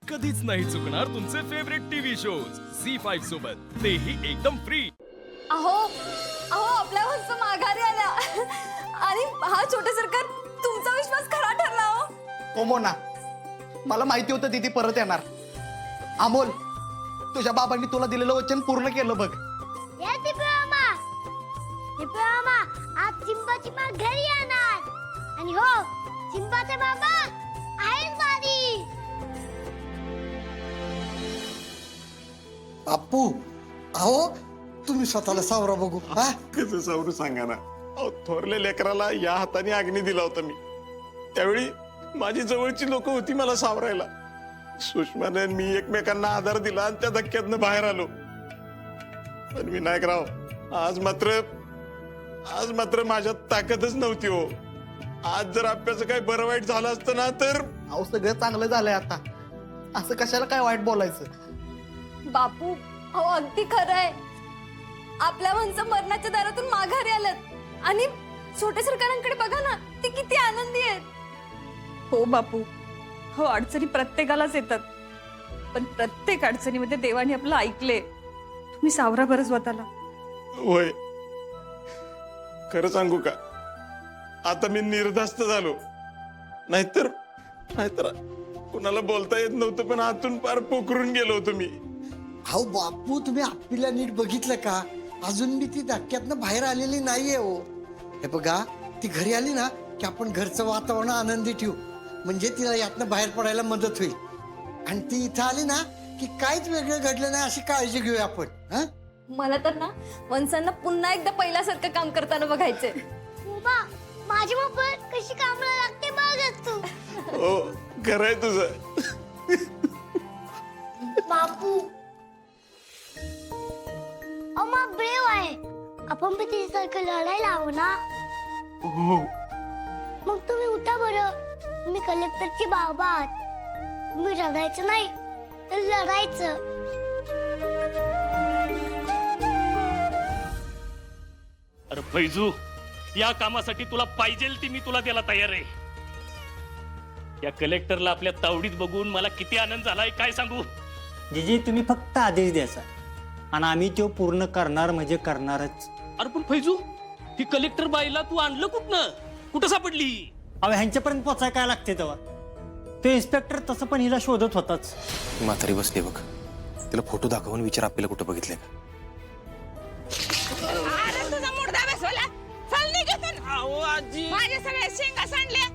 कधीच नाही चुकणार तुमचे फेवरेट टीव्ही शोज झी5 सोबत, तेही एकदम फ्री। अहो अहो आपल्या वंश माघारी आला आणि हा छोटे सरकार तुमचा विश्वास खरा ठरला हो। मोना, मला माहिती होतं दीदी परत येणार। अमोल, तुझ्या बाबांनी तुला दिलेलं वचन पूर्ण केलं बघ। या दिप्यामा आज चिंपाची माँ घरी येणार आणि हो चिंपाचे बाबा आहेच बारी। बापू, अहो तुम्ही स्वतःला सावरा बघू। हा कसं सावरू सांगा ना। अहो, थोरल्या लेकराला या हाताने अग्नी दिला होता मी। त्यावेळी माझी जवळची लोक होती मला सावरायला। सुषमाने मी एकमेकांना आधार दिला आणि त्या धक्क्यातनं बाहेर आलो। पण विनायकराव, आज मात्र माझ्यात ताकदच नव्हती हो। आज जर आपल्याचं काही बरं वाईट झालं असतं ना तर अहो सगळं चांगलं झालंय आता, असं कशाला काय वाईट बोलायचं। बापू अहो अगदी खरं आहे, आपल्या वंश मरणाच्या दारातून माघारी आलेत आणि छोटे सरकारांकडे बघा ना, ते किती आनंदी आहेत। हो बापू, हो अडचणी प्रत्येकालाच येतात, पण प्रत्येक अडचणीमध्ये देवाने आपलं ऐकले। तुम्ही सावरा बरं स्वतःला। होय, खरं सांगू का, आता मी निर्धास्त झालो। नाहीतर कुणाला बोलता येत नव्हतं, पण आतून पार पोखरून गेलो होतो मी। अहो बापू, तुम्ही आपल्याला नीट बघितलं का? अजून मी ती धक्क्यातनं बाहेर आलेली नाहीये हो। हे बघा, ती घरी आली ना की आपण घरचं वातावरण आनंदी ठेवू, म्हणजे तिला यातनं बाहेर पडायला मदत होईल। आणि ती इथं आली ना की काहीच वेगळं घडलं नाही अशी काळजी घेऊया आपण। हा, मला तर ना वंशांना पुन्हा एकदा पहिल्यासारखं काम करताना बघायचे। उबा माझी बाबा कशी कामाला लागते बघच तू। हो, खरंय तुझं। बापू अम्मा ब्रेव आहे, आपण बी तिच्यासारखं लढायला हवं ना। हो, मग तुम्ही उठा बरं, तुम्ही कलेक्टरची बाबा आहात। तुम्ही रडायचं नाही तर लढायचं। अरे फैजू, या कामासाठी तुला पाहिजे ती मी तुला द्यायला तयार आहे। या कलेक्टरला आपल्या तावडीत बघून मला किती आनंद झालाय काय सांगू। जीजी, तुम्ही फक्त आदेश द्यायचा आणि आम्ही तो पूर्ण करणार म्हणजे करणारच। अरे पण फैजू, ही कलेक्टर बाईला तू आणलं कुठं सापडली? अहो ह्यांच्यापर्यंत पोचाय काय लागते तेव्हा? तो इन्स्पेक्टर तसं पण हिला शोधत होताच। म्हातारी बसली बघ, तिला फोटो दाखवून विचार आपल्याला कुठं बघितले का। तुझा मुर्दा बसवला, चल निघतून। अहो आजी, माझ्या सगळ्या शेंगा सांडल्या।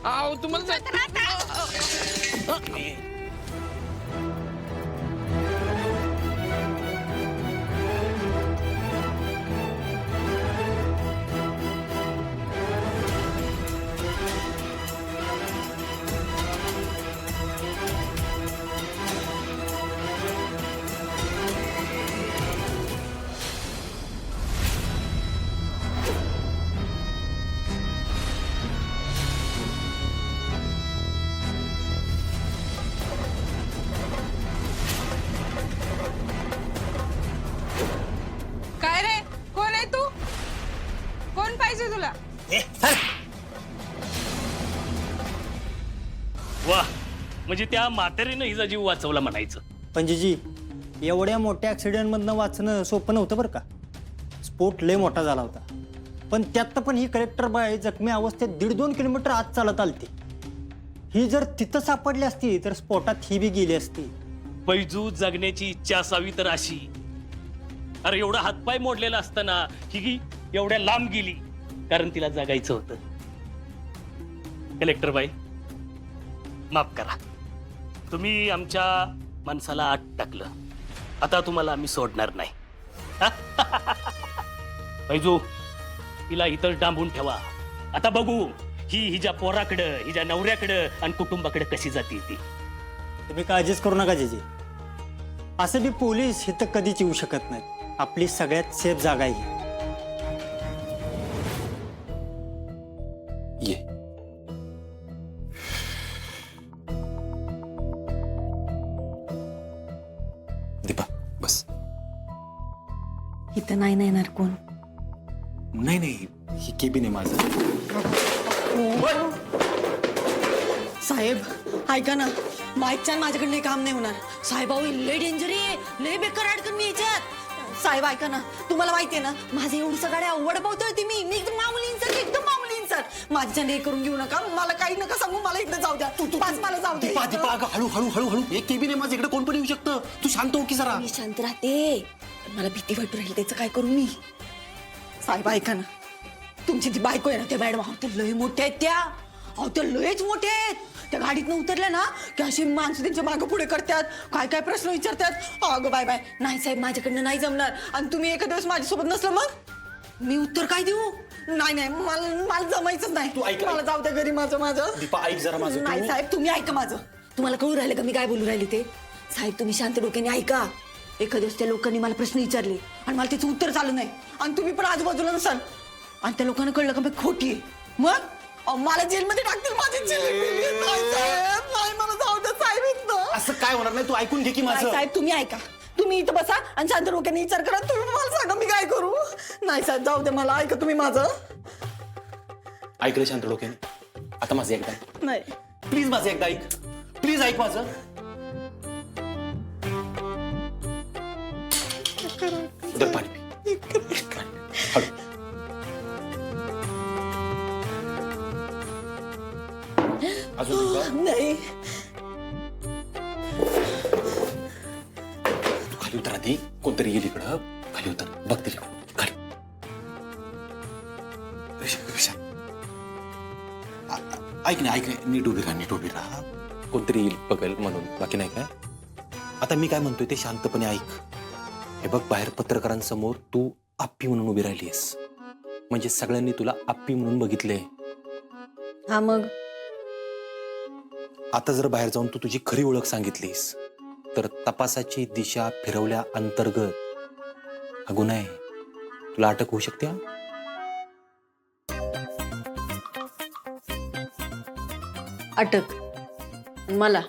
अहो तुम्हाला काय रे, कोण आहे तू? कोण पाहिजे तुला? वा, म्हणजे त्या म्हातारीनं हिचा जीव वाचवला म्हणायचं। पण जीजी, एवढ्या मोठ्या ऍक्सिडेंट मधनं वाचणं सोपं नव्हतं बरं का। स्फोट लय मोठा झाला होता, पण त्यात पण ही कलेक्टर बाई जखमी अवस्थेत 1.5-2 किलोमीटर आत चालत आलती। ही जर तिथं सापडली असती तर स्फोटात ही बी गेली असती। फैजू, जगण्याची इच्छा असावी तर अशी। अरे एवढा हातपाय मोडलेला असताना ही एवढ्या लांब गेली कारण तिला जगायचं होतं। कलेक्टर बाई, माफ करा, तुम्ही आमच्या माणसाला आत टाकलं, आता तुम्हाला आम्ही सोडणार नाही। फैजू, तिला इथं डांबून ठेवा। आता बघू ही हिच्या पोराकडं, हिच्या नवऱ्याकडं आणि कुटुंबाकडे कशी जाते ती। तुम्ही काळजीच करू नका जीजी, असं बी पोलीस इथं कधीच येऊ शकत नाहीत। आपली सगळ्यात सेफ जागा आहे ही। ये दीपा, बस। इथं नाही येणार कोण। नाही, ही केबिन आहे माझं। साहेब ऐका ना, माईकच्या माझ्याकडे नाही काम नाही होणार. साहेब अहो लय डेंजर आहे, लय बेकार अडकन मी याच्यात. साहेब ऐका ना, तुम्हाला माहितीये ना माझे एवढं गाड्या वडापाव तळते मी एकदम मामूली इन्सर, एकदम मामूली इन्सर. माझ्या हे करून घेऊ नका, मला काही नका सांगू, मला इकडे जाऊ द्या. पाच मला जाऊ दे. दीपा अगं हळू हळू हळू हळू एक केबिन आहे माझं, इकडे कोण पण येऊ शकतं. तू शांत हो की जरा. मी शांत राहते, मला भीती वाटू राहील, त्याचं काय करू मी. साहेब ऐका ना, तुमची ती बायको आहे ना त्या मॅडम, त्या लय मोठ्या आहेत त्या. अहो त्या लयच मोठे आहेत. त्या गाडीतनं उतरल्या ना की अशी माणसं त्यांच्या मागं पुढे करतात, काय काय प्रश्न विचारतात. अगं बाय बाय, नाही साहेब माझ्याकडनं नाही जमणार. आणि तुम्ही एका दिवस माझ्यासोबत नसलं मग मी उत्तर काय देऊ. नाही नाही, मला जमायचंच नाही. तू ऐक, मला जाऊ द्या घरी माझं. दीपा ऐक जरा माझं. नाही साहेब तुम्ही ऐका माझं. तुम्हाला कळू राहिलं का मी काय बोलू राहिले ते. साहेब तुम्ही शांत डोक्याने ऐका. एका दिवस त्या लोकांनी मला प्रश्न विचारले आणि मला त्याचं उत्तर चालू नाही, आणि तुम्ही पण आजूबाजूला नसाल, आणि त्या लोकांना कळलं का मी खोटी आहे. मग मला जेलमध्ये टाकतील. माझी जेल नाही साहेब, नाही मला जाऊ द्या साहेब इथनं. असं काय होणार नाही, तू ऐकून घे की नाही माझं. साहेब तुम्ही ऐका. तुम्ही इथं बसा आणि शांत डोक्याने विचार करा. तुम्ही मला सांगा मी काय करू. नाही साहेब जाऊ दे मला, ऐका तुम्ही माझं. ऐकलं शांत डोक्याने. आता माझं एकदा ऐक. नाही प्लीज माझं एकदा ऐक. प्लीज ऐक माझं. उधर पाणी पी. हळू. अजून दीपा, नाही तू खाली उतर आधी. कोणतरी येईल इकडं. खाली उतर, बघ तरी खाली. ऐक ना, ऐक ना, नीट उभी राहा, नीट उभी राहा. कोणतरी येईल बघेल म्हणून, बाकी नाही काय. आता मी काय म्हणतोय ते शांतपणे ऐक. हे बघ, बाहेर पत्रकारांसमोर तू आप्पी म्हणून उभी राहिलीस, म्हणजे सगळ्यांनी तुला आप्पी म्हणून बघितले. हा मग आता जर बाहेर जाऊन तू तुझी खरी ओळख सांगितलीस तर तपासाची दिशा फिरवल्या अंतर्गत हा गुन्हा आहे. तुला अटक होऊ शकते. अटक मला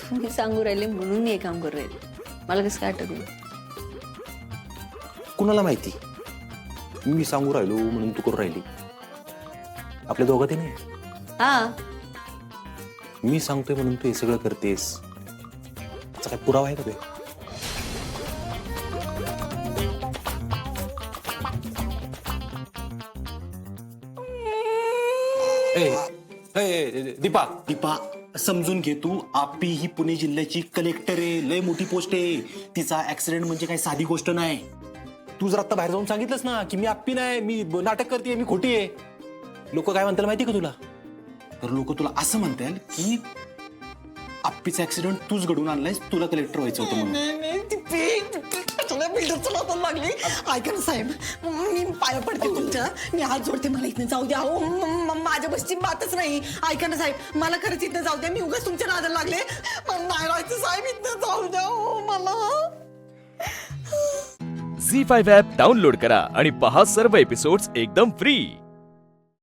तुम्ही सांगू राहिले म्हणून मी हे काम करू राहिले. मला कसं काय अटक होईल. कुणाला माहिती, मी सांगू राहिलो म्हणून तू करू राहिली. आपल्या दोघात नाही. हा मी सांगतोय म्हणून तू हे सगळं करतेस, त्याचा काय पुरावा आहे का ते. दीपा दीपा समजून घे तू. आप्पी ही पुणे जिल्ह्याची कलेक्टर आहे, लय मोठी पोस्ट आहे. तिचा ऍक्सिडेंट म्हणजे काही साधी गोष्ट नाही. तू जर आता बाहेर जाऊन सांगितलंस ना की मी आप्पी नाही, मी नाटक करते, मी खोटी आहे, लोक काय म्हणतील माहिती का तुला. तर लोक तुला असं म्हणतील की आप्पीचा ऍक्सिडेंट तूच घडवून आणलायस, तुला कलेक्टर व्हायचं होतं म्हणून. लागली. ऐका ना साहेब, मी पाया पडते तुमच्या, मी हात जोडते, मला इथनं जाऊ द्या. माझ्या बसची बातच नाही. ऐका ना साहेब, मला खरंच इथनं जाऊ द्या. मी उगाच तुमच्या नादाला लागले. मला नाही राहायचं साहेब, इथनं जाऊ द्या मला. झी5 ॲप डाउनलोड करा आणि पहा सर्व एपिसोड्स एकदम फ्री.